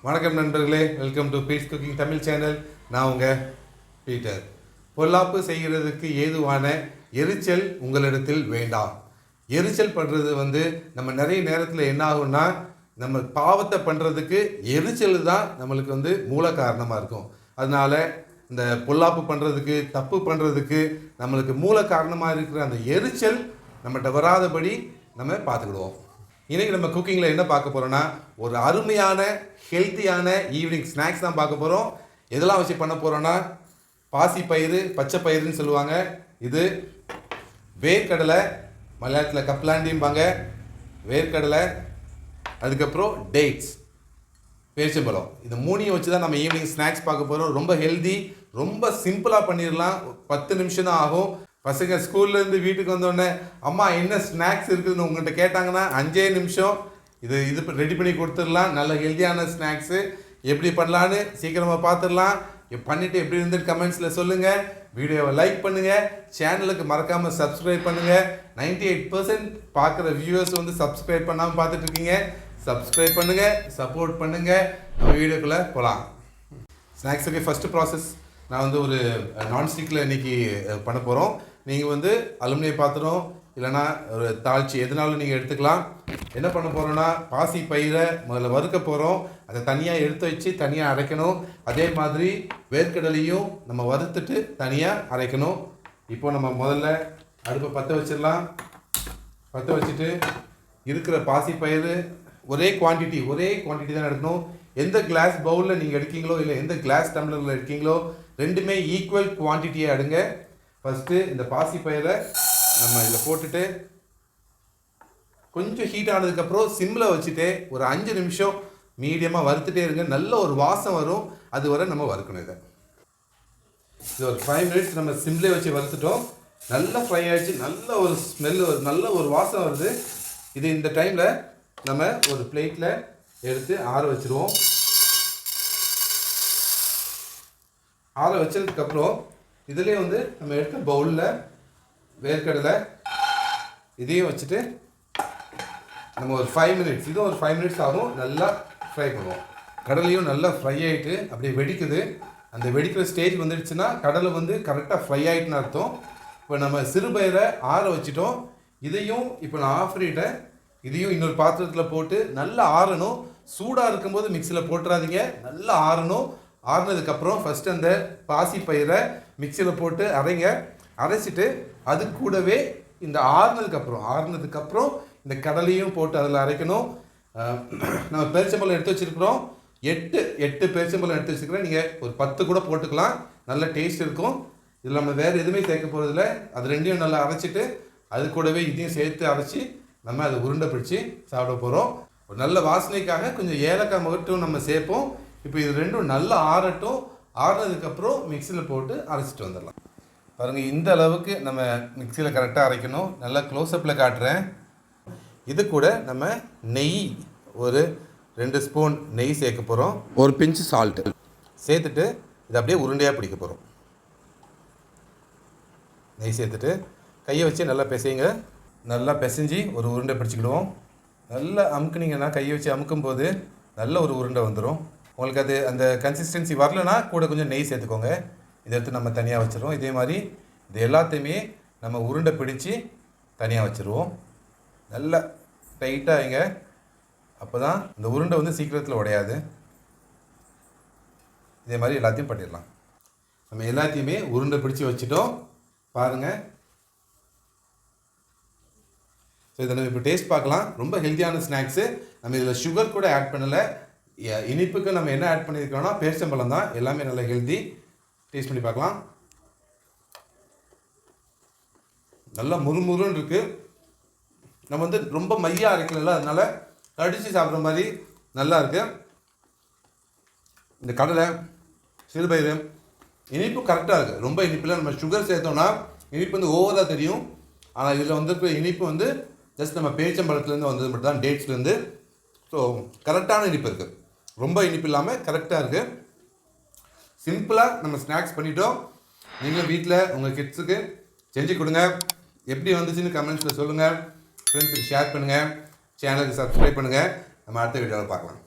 வணக்கம் நண்பர்களே, welcome to Pete's cooking Tamil channel. நான் உங்கள் பீட்டர். பொல்லாப்பு செய்கிறதுக்கு ஏதுவான எரிச்சல் உங்களிடத்தில் வேண்டாம். எரிச்சல் பண்ணுறது நம்ம நிறைய நேரத்தில் என்ன ஆகும்னா, நம்ம பாவத்தை பண்ணுறதுக்கு எரிச்சல் தான் நம்மளுக்கு மூல காரணமாக இருக்கும். அதனால் இந்த பொல்லாப்பு பண்ணுறதுக்கு, தப்பு பண்ணுறதுக்கு நம்மளுக்கு மூல காரணமாக இருக்கிற அந்த எரிச்சல் நம்மகிட்ட வராதபடி நம்ம பார்த்துக்கிடுவோம். இன்றைக்கி நம்ம குக்கிங்கில் என்ன பார்க்க போகிறோன்னா, ஒரு அருமையான ஹெல்த்தியான ஈவினிங் ஸ்நாக்ஸ் தான் பார்க்க போகிறோம். எதெல்லாம் வச்சு பண்ண போகிறோன்னா, பாசி பயிறு, பச்சை பயிறுன்னு சொல்லுவாங்க. இது வேர்க்கடலை, மலையாளத்தில் கப்லாண்டிம்பாங்க, வேர்க்கடலை, அதுக்கப்புறம் டேட்ஸ், பேரிச்சம்பழம். இந்த மூணையும் வச்சு தான் நம்ம ஈவினிங் ஸ்நாக்ஸ் பார்க்க போகிறோம். ரொம்ப ஹெல்தி, ரொம்ப சிம்பிளாக பண்ணிடலாம். 10 நிமிஷம் தான் ஆகும். பசங்க ஸ்கூல்லேருந்து வீட்டுக்கு வந்தோடனே அம்மா என்ன ஸ்நாக்ஸ் இருக்குதுன்னு உங்கள்கிட்ட கேட்டாங்கன்னா 5 நிமிஷம் இது ரெடி பண்ணி கொடுத்துடலாம். நல்ல ஹெல்த்தியான ஸ்நாக்ஸு எப்படி பண்ணலான்னு சீக்கிரமாக பார்த்துடலாம். பண்ணிவிட்டு எப்படி இருந்துட்டு கமெண்ட்ஸில் சொல்லுங்கள். வீடியோவை லைக் பண்ணுங்கள். சேனலுக்கு மறக்காமல் சப்ஸ்கிரைப் பண்ணுங்கள். 98% பார்க்குற வியூவர்ஸ் சப்ஸ்கிரைப் பண்ணாமல் பார்த்துட்ருக்கீங்க. சப்ஸ்கிரைப் பண்ணுங்கள், சப்போர்ட் பண்ணுங்கள். நம்ம வீடியோக்குள்ளே போகலாம். ஸ்நாக்ஸுக்கு ஃபஸ்ட்டு ப்ராசஸ் நான் ஒரு நான்ஸ்டிக்கில் இன்றைக்கி பண்ண போகிறோம். நீங்கள் அலுமினிய பாத்திரம் இல்லைனா ஒரு தாழ்ச்சி எதுனாலும் நீங்கள் எடுத்துக்கலாம். என்ன பண்ண போகிறோன்னா, பாசி பயிரை முதல்ல வறுக்க போகிறோம். அதை தனியாக எடுத்து வச்சு தனியாக அரைக்கணும். அதே மாதிரி வேர்க்கடலையும் நம்ம வறுத்துட்டு தனியாக அரைக்கணும். இப்போ நம்ம முதல்ல அடுப்பை பற்ற வச்சிடலாம். பற்ற வச்சுட்டு இருக்கிற பாசி பயிறு ஒரே குவான்டிட்டி தான் எடுக்கணும். எந்த கிளாஸ் பவுலில் நீங்கள் எடுக்கீங்களோ இல்லை எந்த கிளாஸ் டம்ளரில் எடுக்கீங்களோ ரெண்டுமே ஈக்குவல் குவான்டிட்டியாக எடுங்க. ஃபஸ்ட்டு இந்த பாசி பயிரை நம்ம இதில் போட்டுட்டு கொஞ்சம் ஹீட் ஆனதுக்கப்புறம் சிம்மில் வச்சுட்டு ஒரு 5 நிமிஷம் மீடியமாக வறுத்துட்டே இருங்க. நல்ல ஒரு வாசம் வரும். அது வரை நம்ம வறுக்கணும். இது ஒரு 5 மினிட்ஸ் நம்ம சிம்லேயே வச்சு வறுத்துட்டோம். நல்லா ஃப்ரை ஆகிடுச்சு. நல்ல ஒரு ஸ்மெல், நல்ல ஒரு வாசம் வருது. இது இந்த டைமில் நம்ம ஒரு பிளேட்டில் எடுத்து ஆற வச்சுருவோம். ஆற வச்சதுக்கப்புறம் இதிலே நம்ம எடுத்த பவுலில் வேர்க்கடலை இதையும் வச்சுட்டு நம்ம ஒரு 5 மினிட்ஸ், இதுவும் ஒரு 5 மினிட்ஸ் ஆகும், நல்லா ஃப்ரை பண்ணுவோம். கடலையும் நல்லா ஃப்ரை ஆகிட்டு அப்படியே வெடிக்குது. அந்த வெடிக்கிற ஸ்டேஜ் வந்துடுச்சுன்னா கடலை கரெக்டாக ஃப்ரை ஆகிட்டுன்னு அர்த்தம். இப்போ நம்ம சிறுபயிரை ஆற வச்சிட்டோம். இதையும் இப்போ நான் ஆஃப் பண்ணிட்டேன். இதையும் இன்னொரு பாத்திரத்தில் போட்டு நல்லா ஆறணும். சூடாக இருக்கும்போது மிக்சியில் போட்டுறாதீங்க. நல்லா ஆறணும். ஆறுனதுக்கப்புறம் ஃபஸ்ட்டு அந்த பாசி பயிரை மிக்சியில் போட்டு அரைங்க. அரைச்சிட்டு அது கூடவே இந்த ஆறுனதுக்கப்புறம் இந்த கடலையும் போட்டு அதில் அரைக்கணும். நம்ம பேரிச்சம்பழம் எடுத்து வச்சுருக்கிறோம். 8 பேரிச்சம்பழம் எடுத்து வச்சுருக்கிறேன். நீங்கள் ஒரு 10 கூட போட்டுக்கலாம். நல்ல டேஸ்ட் இருக்கும். இதில் நம்ம வேறு எதுவுமே சேர்க்க போகிறதில்ல. அது ரெண்டையும் நல்லா அரைச்சிட்டு அது கூடவே இதையும் சேர்த்து அரைச்சி நம்ம அதை உருண்டை பிடிச்சி சாப்பிட போகிறோம். ஒரு நல்ல வாசனைக்காக கொஞ்சம் ஏலக்காய் மட்டும் நம்ம சேர்ப்போம். இப்போ இது ரெண்டும் நல்லா ஆறட்டும். ஆறுனதுக்கப்புறம் மிக்சியில் போட்டு அரைச்சிட்டு வந்துடலாம். பாருங்கள், இந்த அளவுக்கு நம்ம மிக்சியில் கரெக்டாக அரைக்கணும். நல்லா க்ளோஸ்அப்பில் காட்டுறேன். இது கூட நம்ம நெய் ஒரு 2 ஸ்பூன் நெய் சேர்க்க போகிறோம். ஒரு பிஞ்சு சால்ட்டு சேர்த்துட்டு இதை அப்படியே உருண்டையாக பிடிக்க போகிறோம். நெய் சேர்த்துட்டு கையை வச்சு நல்லா பிசைங்க. நல்லா பிசைஞ்சு ஒரு உருண்டை பிடிச்சிக்கிடுவோம். நல்லா அமுக்குனிங்கன்னா, கையை வச்சு அமுக்கும்போது நல்ல ஒரு உருண்டை வந்துடும். உங்களுக்கு அது அந்த கன்சிஸ்டன்சி வரலன்னா கூட கொஞ்சம் நெய் சேர்த்துக்கோங்க. இதை எடுத்து நம்ம தனியாக வச்சுருவோம். இதே மாதிரி இது எல்லாத்தையுமே நம்ம உருண்டை பிடிச்சி தனியாக வச்சுருவோம். நல்லா டைட்டாக வைங்க. அப்போ தான் இந்த உருண்டை சீக்கிரத்தில் உடையாது. இதே மாதிரி எல்லாத்தையும் பண்ணிடலாம். நம்ம எல்லாத்தையுமே உருண்டை பிடிச்சி வச்சுட்டோம். பாருங்கள். ஸோ இதை நம்ம இப்போ டேஸ்ட் பார்க்கலாம். ரொம்ப ஹெல்த்தியான ஸ்நாக்ஸு. நம்ம இதில் சுகர் கூட ஆட் பண்ணலை. இனிப்புக்கு நம்ம என்ன ஆட் பண்ணியிருக்கோம்னா பேரிச்சம்பழம் தான். எல்லாமே நல்ல ஹெல்த்தி. டேஸ்ட் பண்ணி பார்க்கலாம். நல்லா முறுமுறுன்னு இருக்குது. நம்ம ரொம்ப மையாக அரைக்கல, அதனால் கடிச்சு சாப்பிட்ற மாதிரி நல்லா இருக்குது. இந்த கடலை, சிறுபயிறு இனிப்பு கரெக்டாக இருக்குது. ரொம்ப இனிப்பில் நம்ம சுகர் சேர்த்தோம்னா இனிப்பு ஓவராக தெரியும். ஆனால் இதில் இருக்கிற இனிப்பு ஜஸ்ட் நம்ம பேரிச்சம்பழத்துலேருந்து வந்தது மட்டும் தான், டேட்ஸ்லேருந்து. ஸோ கரெக்டான இனிப்பு இருக்குது. ரொம்ப இனிப்பு இல்லாமல் கரெக்டாக இருக்குது. சிம்பிளாக நம்ம ஸ்நாக்ஸ் பண்ணிட்டோம். நீங்களும் வீட்டில் உங்கள் கிட்ஸுக்கு செஞ்சு கொடுங்க. எப்படி வந்துச்சுன்னு கமெண்ட்ஸில் சொல்லுங்கள். ஃப்ரெண்ட்ஸுக்கு ஷேர் பண்ணுங்கள். சேனலுக்கு சப்ஸ்கிரைப் பண்ணுங்கள். நம்ம அடுத்த வீடியோவில் பார்க்கலாம்.